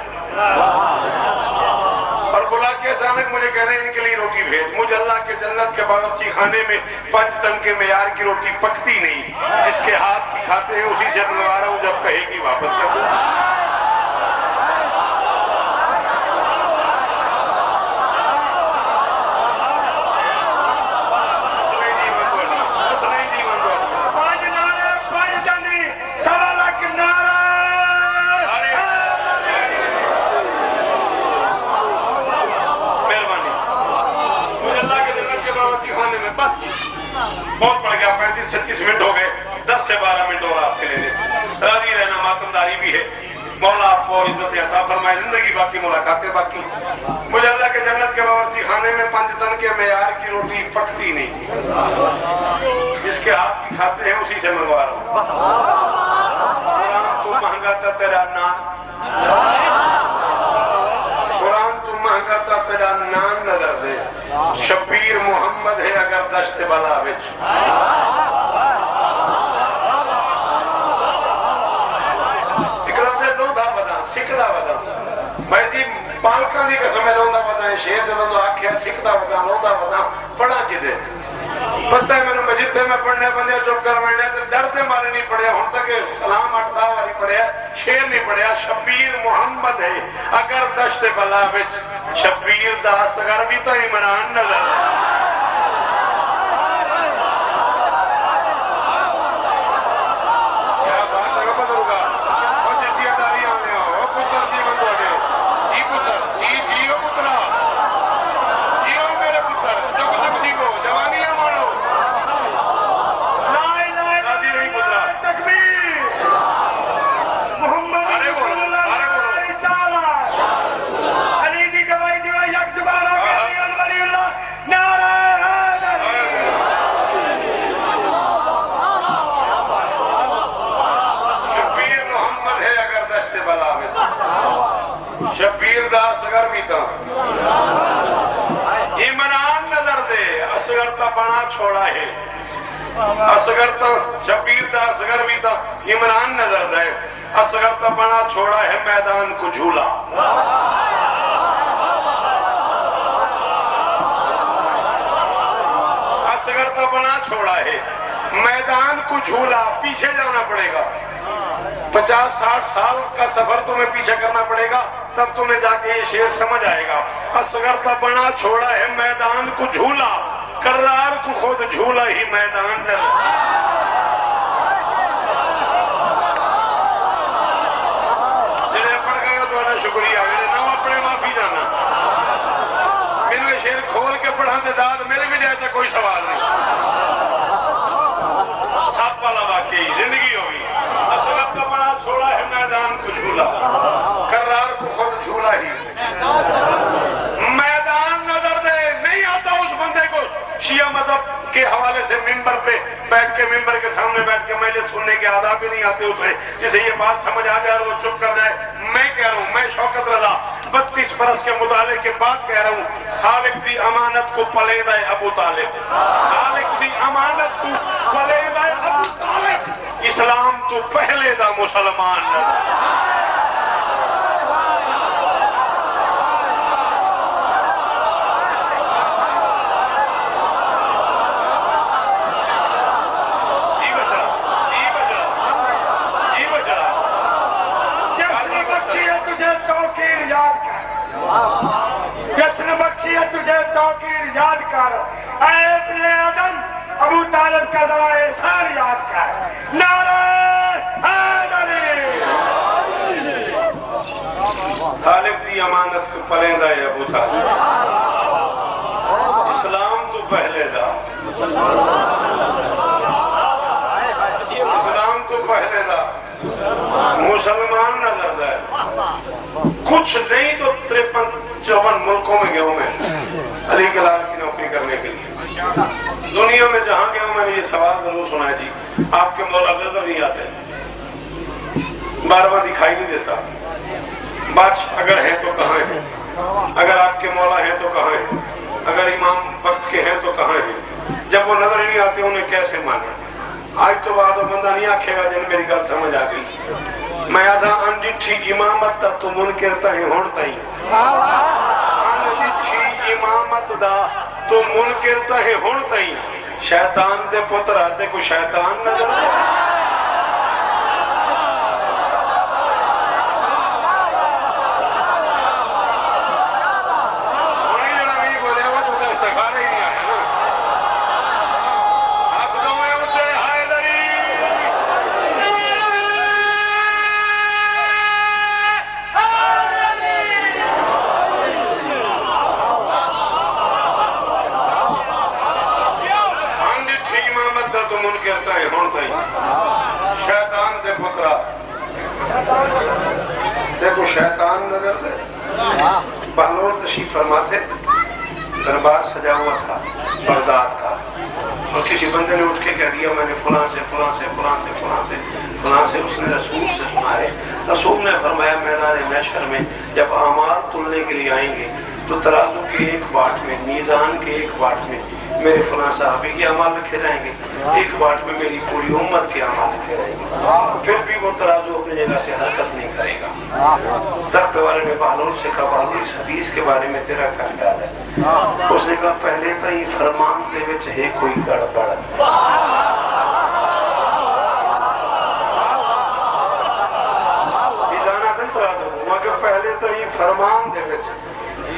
اور بلا کے اچانک مجھے کہہ رہے ہیں ان کے لیے روٹی بھیج. مجھے اللہ کے جنت کے باورچی خانے میں 5 تن کے معیار کی روٹی پکتی نہیں. جس کے ہاتھ کی کھاتے ہیں اسی سے منگوا رہا ہوں, جب کہے گی واپس کر دوں. بہت پڑ گیا, 35-36 منٹ ہو گئے. 10 سے 12 منٹ اور آپ کے لیے راضی رہنا ماتمداری بھی ہے. مولا آپ کو عزت عطا فرمائے, زندگی باقی, ملاقاتیں باقی. مجھے اللہ کے جنت کے باورچی خانے میں 5 تن کے معیار کی روٹی پکتی نہیں. جس کے ہاتھ کی کھاتے ہیں اسی سے منگوا رہا ہوں. قرآن تو مہنگا تھا تیرا نان, قرآن تو مہنگا تھا تیرا نان نظر دے. شبیر محمد ہے اگر دشت بلا وچ. ایک لفظ ہے لوندہ بدا, سکھدا بدا. میں جی پالکاں دی قسم ہے لوندہ بدا ہے. شیر جدوں تو آکھیا سکھدا بدا, لوندہ بدا, پڑھا جدے پتہ ہے میرے جتنے میں پڑھنے بندے چپ کر بننے تو ڈرتے مارے نہیں پڑھیا ہوں تک سلام اٹھتا والی پڑھیا شیر نہیں پڑھیا شبیر محمد ہے اگر دشت بلا وچ شبیر دا اصغر بھی تو عمران نظر کیا بات ہے بدل گا وہ جیسی اداری آنے ہو وہ پتر جی بندو نے جی پتر جی جی وہ پترا جی ہو میرے پتر جب تک جی کو جوانی مانو شبیر دا اصغر بھی تھا عمران نظر دے اصغر تا بنا چھوڑا ہے اصغر تا شبیر دا اصغر بھی تھا عمران نظر دے اصغر تا بنا چھوڑا ہے میدان کو جھولا اصغر تا بنا چھوڑا ہے میدان کو جھولا پیچھے جانا پڑے گا 50-60 سال کا سفر تمہیں پیچھے کرنا پڑے گا تب تمہیں جا کے یہ شعر سمجھ آئے گا اصغر تا بنا چھوڑا ہے میدان کو جھولا کرار کو خود جھولا ہی میدان ہے جنہیں پڑھ گئے تو انہیں شکریہ میرے نام اپنے معافی جانا میرے شعر کھول کے پڑھانے داد میرے بھی جائے تو کوئی سوال نہیں سب والا واقعی زندگی ہوگی اصغر تا بنا چھوڑا ہے میدان کو جھولا کرار کو خود جھولا ہی میدان نظر دے نہیں آتا اس بندے کو شیعہ مذہب کے حوالے سے ممبر پہ بیٹھ کے ممبر کے سامنے بیٹھ کے مجلس سننے کے آداب بھی نہیں آتے اسے جسے یہ بات سمجھ آ جائے وہ چپ کر جائے میں کہہ رہا ہوں میں شوکت رضا 32 برس کے مطالعے کے بعد کہہ رہا ہوں خالق دی امانت کو پلیدا ہے ابو طالب خالق دی امانت کو پلیدا ہے ابو طالب اسلام تو پہلے دا مسلمان جشن بخشی ہے تجھے توقیر یاد کر اے ابن آدم ابو طالب کا ذرا احسان یاد کر نعرہ حیدری خالق دی امانت کو پلیدا ہے ابو طالب اسلام تو پہلے دا اسلام تو پہلے دا مسلمان نہ لڑتا ہے کچھ نہیں تو 53-54 ملکوں میں گیا ہوں میں علی کلال کی نوکری کرنے کے لیے دنیا میں جہاں گیا ہوں میں نے یہ سوال ضرور سنا ہے جی آپ کے مولا نظر نہیں آتے بار بار دکھائی نہیں دیتا بادشاہ اگر ہے تو کہاں ہے اگر آپ کے مولا ہیں تو کہاں ہے اگر امام وقت کے ہیں تو کہاں ہے جب وہ نظر نہیں آتے انہیں کیسے مانا آج تو بعد وہ بندہ نہیں آکھے گا جن میری گل سمجھ آ گئی میں آدھا انجٹھی امامت تا تو منکرتا ہے ہونتا ہی انجٹھی امامت دا تو منکرتا ہے ہونتا ہی شیطان دے پتر آتے کو شیطان نظر کہتا ہے ہونتا ہی شیطان دے پترا دیکھو شیطان نظر دے بہلور تشریف فرماتے دربار سجا ہوا تھا بغداد کا اور کسی بندے نے اٹھ کے کہہ دیا میں نے فلاں سے فلاں سے فلاں سے فلاں سے فلاں سے اس نے رسول سے سنا ہے رسول نے فرمایا میدان محشر میں جب اعمال تلنے کے لیے آئیں گے تو ترازو کے ایک باٹ میں میزان کے ایک باٹ میں میرے فلاں صحابی کے اعمال لکھے جائیں گے، ایک بات میں میری پوری امت کے اعمال لکھے جائیں گے، پھر بھی وہ ترازو اپنی جگہ سے حرکت نہیں کرے گا۔ تخت والے نے بہلول سے کہا بہلول اس حدیث کے بارے میں تیرا کیا خیال ہے؟ اس نے کہا پہلے تو ہی فرمان دے وچ ہے کوئی گڑبڑ، مگر پہلے تو ہی فرمان دے وچ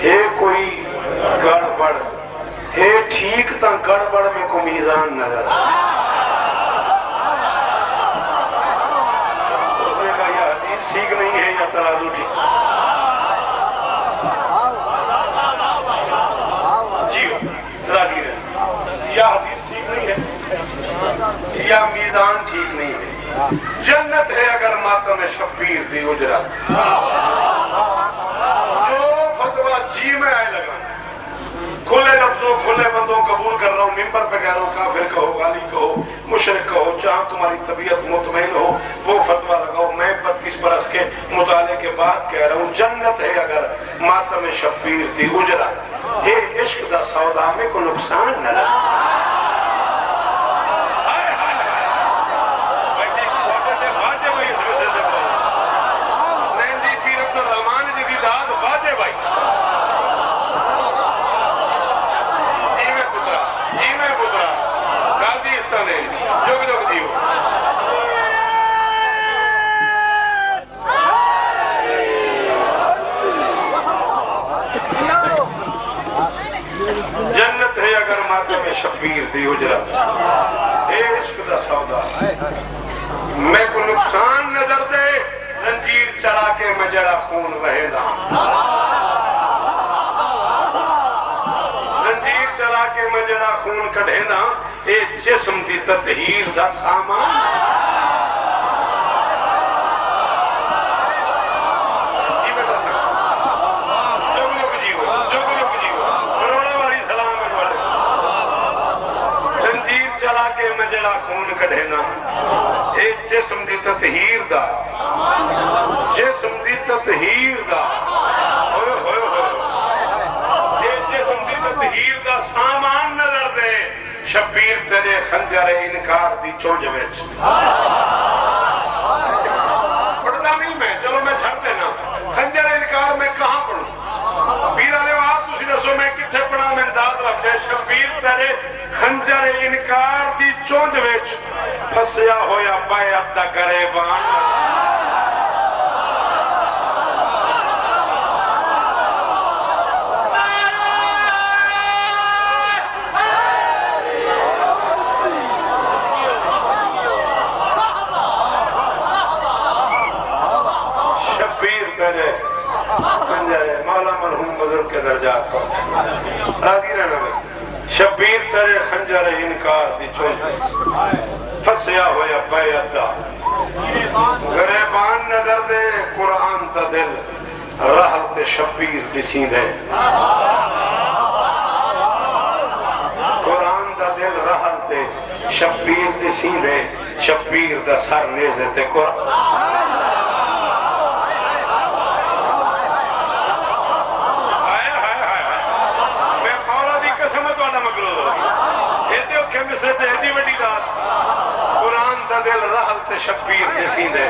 ہے کوئی گڑبڑ ہے، ٹھیک تا گڑبڑ میں کو میزان نظر۔ اس نے کہا یہ حدیث ٹھیک نہیں ہے یا ترازو ٹھیک؟ جی راضی رہے، یا حدیث ٹھیک نہیں ہے یا میزان ٹھیک نہیں ہے۔ جنت ہے اگر ماتم شبیر دی اجرت، جو فتویٰ جی میں آئے لگا، کھلے لفظوں کھلے بندوں قبول کر رہا ہوں، ممبر پہ کہہ رہا ہوں، کافر کہو، غالی کہو، مشرک کہو، جہاں تمہاری طبیعت مطمئن ہو وہ فتویٰ لگاؤ، میں 32 برس کے مطالعے کے بعد کہہ رہا ہوں جنت ہے اگر ماتم شبیر دی اجرت، یہ عشق دا سودا میں کو نقصان نہ رہا۔ جنت ہے اگر ماتم شبیر دی اجرت، اے عشق دا سودا میں کو نقصان نظر دے، زنجیر چلا کے میں جڑا خون وہے دا، زنجیر چلا کے میں جڑا خون کڑھے دا، اے جسم دی تطہیر دا سامان۔ جڑا خون کڑھنا اے جسم دی تطہیر دا، جسم دی تطہیر دا، ہوئے ہوئے ہوئے، اے جسم دی تطہیر دا سامان نظر دے، شبیر تیرے خنجر انکار دی چونج وچ۔ پڑھنا نہیں میں، چلو میں چھڑ دینا، خنجر انکار میں کہاں پڑھوں؟ پیرا نے وہاں تسی دسو میں کتھے پڑھا، میں داد رکھ دے، شبیر تیرے خنجر انکار دی چونج وچ پھسیا ہویا بیعت دا گریبان۔ شبیر تیرے خنجر مولا مرحوم بزرگ کے درجات کو راضی رہنا میں، شبیر تیرے خنجر انکار دی چونج پھسیا ہویا بیعت دا گریبان نظر دے، قرآن دا دل رحل تے شبیر دی سیندے، قرآن دا دل رحل تے شبیر دی سیندے، شبیر دا سر نیزے تے قرآن۔ قرآن دا دل رحل تے شبیر دے سیندے،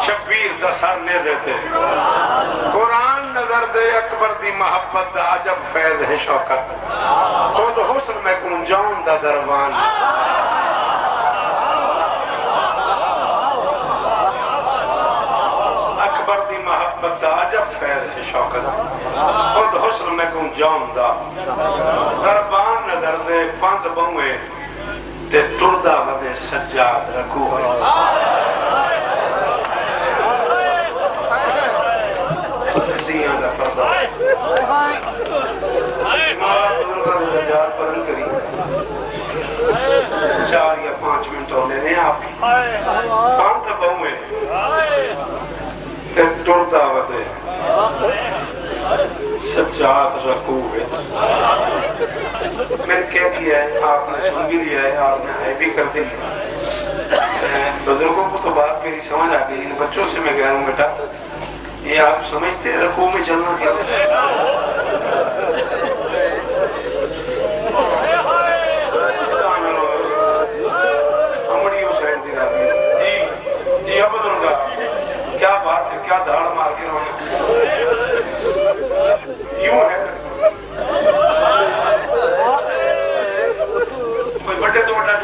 شبیر دا سر نیزے تے، قرآن نظر دے اکبر دی محبت دا عجب فیض ہے شوکت، خود حسن میں کن جون دا دروان۔ اکبر دی محبت دا عجب فیض ہے شوکت، خود حسن میں کن جون دا دربان نظر دے، بند بہوئے تے ٹردہ ودے سجاد رکھو ہے، دیاں دا پردہ ہمارا بزرگاں نے نجات پرن کری 4 یا 5 منٹ ہونے نے آپ کی بند بہوئے تے ٹردہ ودے سجاد رکھو ہے۔ میں نے کیا کیا ہے، آپ نے سن بھی لیا ہے، آپ نے ہے بھی کر دی۔ بزرگوں کو تو بات میری سمجھ آ گئی، ان بچوں سے میں کہہ رہا ہوں بیٹا یہ آپ سمجھتے ہیں رکوع میں چلنا کیا ہے؟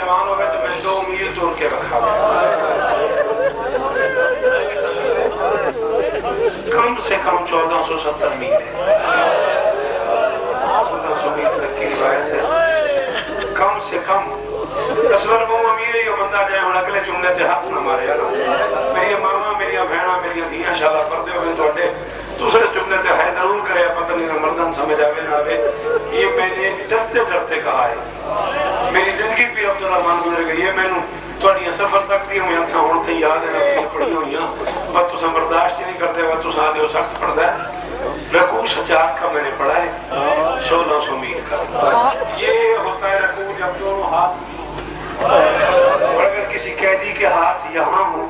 جوان ہوئے تو میں 2 میل توڑ کے رکھا کم سے کم 1470 میل ہے 1400 میل تک کی روایت ہے کم سے کم تصور وہ امیر ہی بندہ جائے ہوں اگلے جملے تے ہاتھ نہ مارے میری ماما میری بہنا میری دھیاں شالا پردے ہوئے توڑے دوسرے جملے تے ہے ضرور کرے پتہ نہیں مردن سمجھ آوے نہ آوے یہ میں نے ڈرتے ڈرتے کہا ہے میری زندگی پیر عبدالرحمان گزر گئی ہے میں نے تھوڑی سفر تک دی ہوئی ہاں ہوں تے یاد ہے پڑھی ہوئی ہاں بس تساں برداشت نہیں کرتے بس تساں آدھے ہو سخت پڑھتا ہے رکوع سجاد کا میں نے پڑھا ہے 1600 میل کا یہ ہوتا ہے رکوع جب دونوں ہاتھ اور اگر کسی قیدی کے ہاتھ یہاں ہوں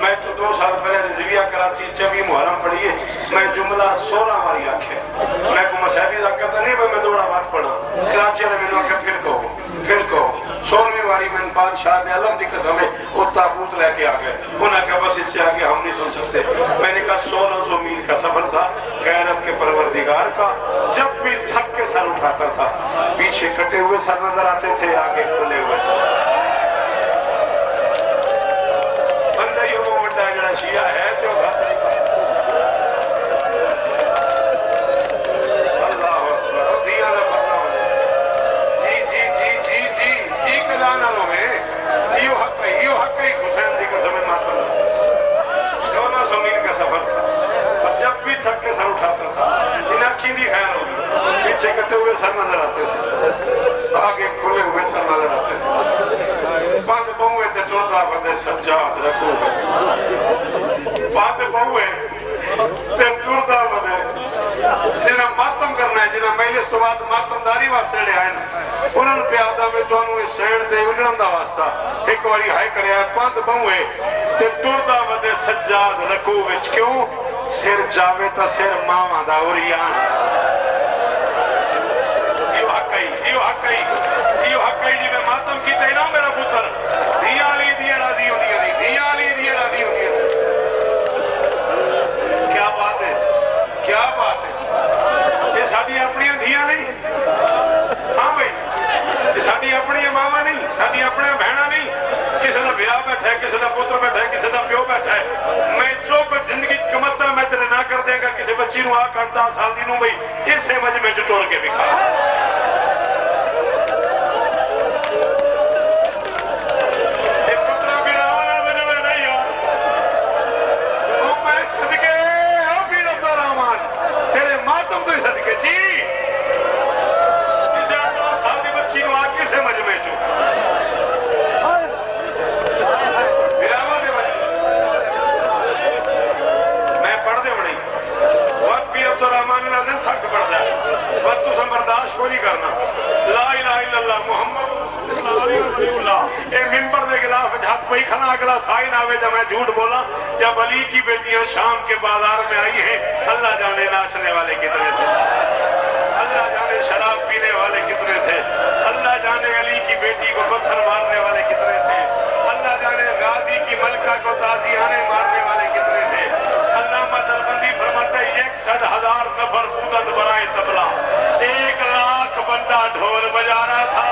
میں تو 2 سال پہلے رضویہ کراچی 24 محرم پڑھی ہے میں جملہ 16 باری آکھے میں کو مسائبی ذکر نہیں میں دوڑا بات پڑھا کراچی نے میں نے آکھے پھر کہو 16ویں باری میں بادشاہ نے علم دی قسم ہے وہ تابوت لے کے آگئے انہوں نے کہا بس اس سے آگے ہم نہیں سن سکتے میں نے کہا 1600 میل کا سفر تھا غیرت کے پروردگار کا جب بھی تھک کے سر اٹھاتا تھا پیچھے کٹے ہوئے سر نظر آتے تھے آگے کھلے ہوئے سر شیعہ ہے جو اللہ اکبر دیا نہ پتہ جی کلانا لو میں یہ حق ہے حسین جی کا سمجھ ماتم 1600 میل کا سفر تھا اور جب بھی تھک کے سر اٹھاتا تھا ان اچھی دی خیر ہوگی پیچھے کٹے ہوئے سر نظر آتے تھے آگے کھلے ہوئے سر نظر آتے تھے بند بہوے تے چوٹا بندے سجاد رکھو بات بہوے تے ٹردا بنے جنہاں ماتم کرنا ہے جنہاں مجلس تو بعد ماتم داری واسطے لے آئے انہوں نے پیادا میں تانوں اس سینڈ تے اجڑن دا واسطہ ایک واری ہائے کریا بند بہوے تے ٹردا بنے سجاد رکھو وچ کیوں سر جاوے تا سر ماواں دا اوریان یہ حق ہے جی میں ماتم کی تے نا میرا پتر دیا لی دیا راضی ہوندی ہے دیا لی دیا راضی ہوندی ہے کیا بات ہے یہ ساری اپنی دھیاں نہیں ہاں بھائی یہ ساری اپنی ماما نہیں ساری اپنے بہنا نہیں کسی کا بیاہ بیٹھا ہے کسی کا پتر بیٹھا ہے کسی کا پیو بیٹھا ہے میں جو کچھ زندگی کمتر میں تیرے نہ کر دے گا کسی بچی نو آ کرتا سال دی نو بھائی اس سے مجھ میں چٹوڑ کے بھی کھا برداشت کو نہیں کرنا لا الہ الا اللہ محمد ممبر دے خلاف ہاتھ پہ کھنا اگلا سائن آوے جب میں جھوٹ بولا جب علی کی بیٹیاں شام کے بازار میں آئی ہیں اللہ جانے ناچنے والے کتنے تھے اللہ جانے شراب پینے والے کتنے تھے اللہ جانے علی کی بیٹی کو پتھر مارنے والے کتنے تھے اللہ جانے غازی کی ملکہ کو تازیانے مارنے والے کتنے تھے علامہ دربندی فرماتے 100,000 نفر بودت برائے تبلا 1,00,000 بندہ ڈھول بجا رہا تھا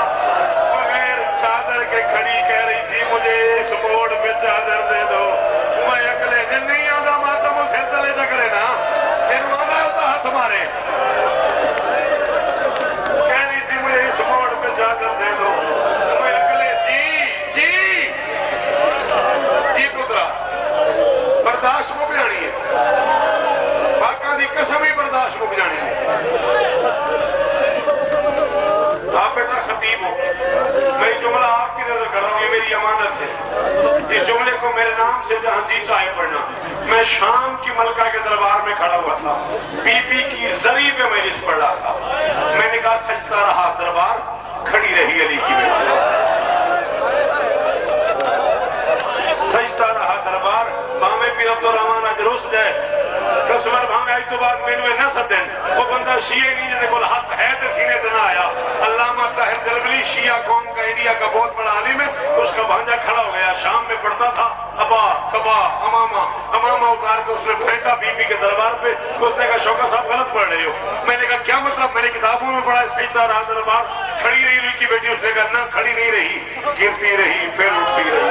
بغیر چادر کے کھڑی کہہ رہی تھی مجھے اس موڑ پہ چادر دے دو میں اکلے دن نہیں آدھا ماتم اسے تلے چکرے نا پھر مانا ہوتا ہاتھ مارے کہہ رہی تھی مجھے اس موڑ پہ چادر دے دو میں اکلے جی پترا برداشت مک جانی ہے باقا دی قسم ہی برداشت مک جانی ہے آپ بیٹا خطیب ہو میں جملہ آپ کی نظر کر رہا ہوں یہ میری امانت ہے اس جملے کو میرے نام سے جہاں جی چاہے پڑھنا میں شام کی ملکہ کے دربار میں کھڑا ہوا تھا بی بی کی زری پہ میں جس پڑھ رہا تھا میں نے کہا سجدہ رہا دربار کھڑی رہی علی کی بیٹی سجدہ رہا دربار بامے پیر عبدالرحمان اج روس جائے کسمر بھامے آج تو بعد میں نہ سدیں وہ بندہ بندہ شیعہ نہیں جنہیں کو حق ہے تو سینے سے نہ آیا. علامہ طاہر جلوی شیعہ قوم کا انڈیا کا بہت بڑا عالم ہے. اس کا بھانجا کھڑا ہو گیا, شام میں پڑھتا تھا ابا کبا امامہ اتار کے اس نے پھینکا بی بی کے دربار پہ. اس نے کہا شوکت صاحب غلط پڑھ رہے ہو. میں نے کہا کیا مطلب؟ میں نے کتابوں میں پڑھا سجدہ رہا دربار, کھڑی رہی ہوئی کی بیٹی. اس نے کہا نہ کھڑی نہیں رہی, گرتی رہی پھر اٹھتی رہی,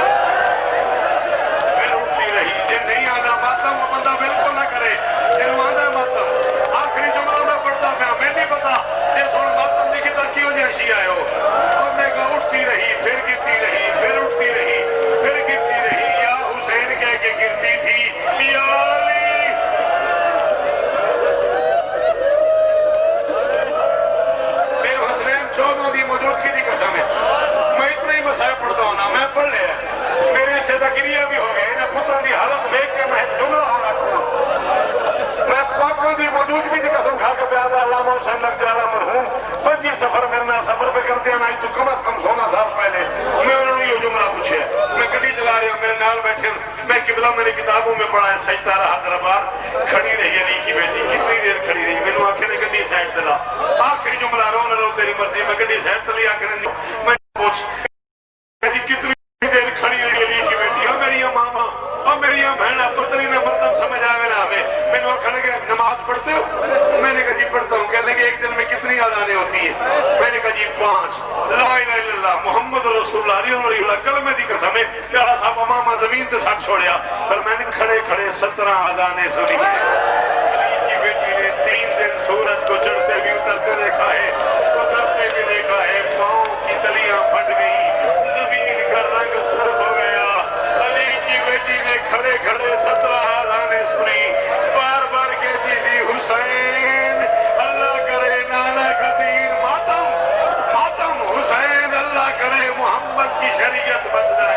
پھر اٹھتی رہی. یہ نہیں آنا ماتم وہ بندہ بالکل نہ کرے. یہ آنا ماتم آخری جملہ میں پڑھتا میں نہیں پتا یہ سوڑ ماتم نہیں کی ترقی ہو جائے شیعہ آئے ہو. اس نے کہا اٹھتی رہی پھر گرتی رہی پھر اٹھتی رہی پھر گرتی رہی. یا حسین کہہ کے گرتی تھی یا علی. میرے حسین چودوں کی موجودگی کی قسم ہے میں اتنا ہی مسائل پڑھتا ہوں نا, میں پڑھ لیا. میرے سے تکریہ بھی ہو گئے انہیں پتر کی حالت دیکھ کے میں جملہ ہو رہا. میں پاکوں کی موجودگی کی قسم کھا کے پیار علامہ حسین لگ جانا مرحوم 25 سفر میرے سفر پہ کرتے ہیں نا تو کم از کم 16 سال پہلے میں انہوں نے یہ جملہ پوچھے. میں گڈی چلا رہی ہوں, میرے نال بیٹھے میں قبلہ میری کتابوں میں پڑھا ہے سجدہ رہا دربار, کھڑی رہی علی کی بیٹی. کتنی دیر کھڑی رہی؟ میرے آنکھیں نے گڈی سائڈ دلا. آخری جملہ رو نہ رو تیری مرضی. میں گڈی سائڈ دلی آخر میں پوچھ کتنی دیر کھڑی رہی علی کی بیٹی. ہاں میری ماما اور میری بہنا پتری میں مطلب سمجھ آئے نا ہمیں. میں نے کھڑے کے نماز پڑھتے ہو؟ میں نے کہا جی پڑھتا ہوں. کہنے کہ ایک دن میں کتنی اذانیں ہوتی ہیں؟ میں نے کہا جی 5. لا الہ الا اللہ محمد رسول اللہ علیہ اللہ کلمے دی قسم ہے. پیارا صاحب امامہ زمین تے ساتھ چھوڑیا پر میں نے کھڑے کھڑے 17 اذانیں سنی. علی کی بیٹی نے 3 دن سورج کو چڑھتے بھی اترتے دیکھا ہے, اترتے بھی دیکھا ہے. پاؤں کی تلیاں پھٹ گئی, زمین کا رنگ سرخ ہو گیا. علی کی بیٹی نے کھڑے کھڑے 17 اذانیں سنی. بار بار کہتی تھی حسین اللہ کرے نانا قدیر ماتم ماتم, حسین اللہ کرے محمد کی شریعت بچ جائے.